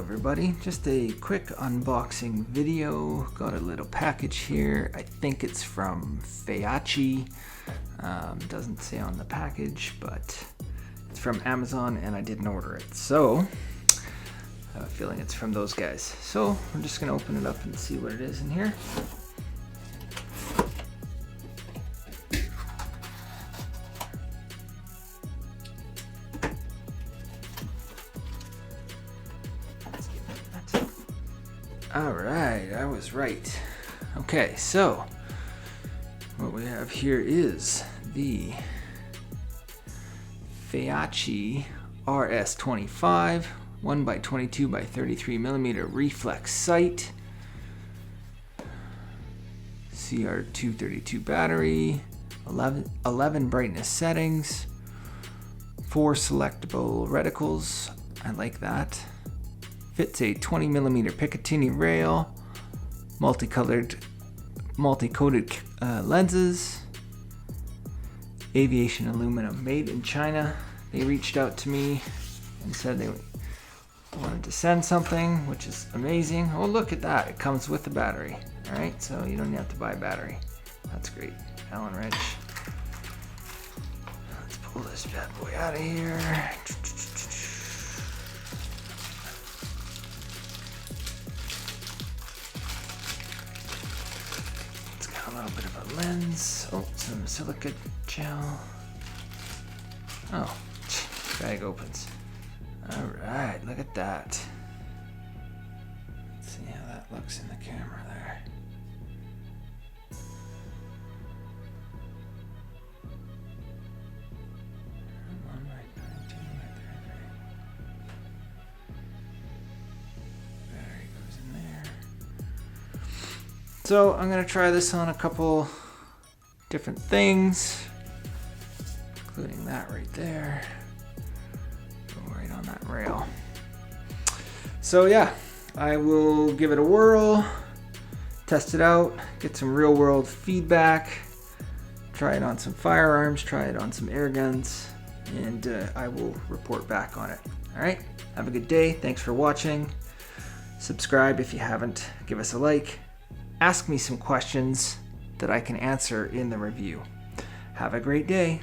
everybody, just a quick unboxing video. Got a little package here. I think it's from Feyachi. Doesn't say on the package, but it's from Amazon and I didn't order it. So I have a feeling it's from those guys. So we're just gonna open it up and see what it is in here. Alright, I was right. Okay, so what we have here is the Feyachi RS25 1x22x33mm Reflex Sight, CR232 battery, 11 brightness settings, 4 selectable reticles. I like that. Fits a 20mm Picatinny rail, multi-coated lenses, aviation aluminum, made in China. They reached out to me and said they wanted to send something, which is amazing. Oh, look at that. It comes with the battery. All right, so you don't have to buy a battery. That's great. Allen wrench. Let's pull this bad boy out of here. A little bit of a lens. Oh, some silica gel. Oh, bag opens. All right, look at that. Let's see how that looks in the camera there. So I'm gonna try this on a couple different things, including that right there. Go right on that rail. So yeah, I will give it a whirl, test it out, get some real world feedback, try it on some firearms, try it on some air guns, and I will report back on it. All right, have a good day. Thanks for watching. Subscribe if you haven't. Give us a like. Ask me some questions that I can answer in the review. Have a great day.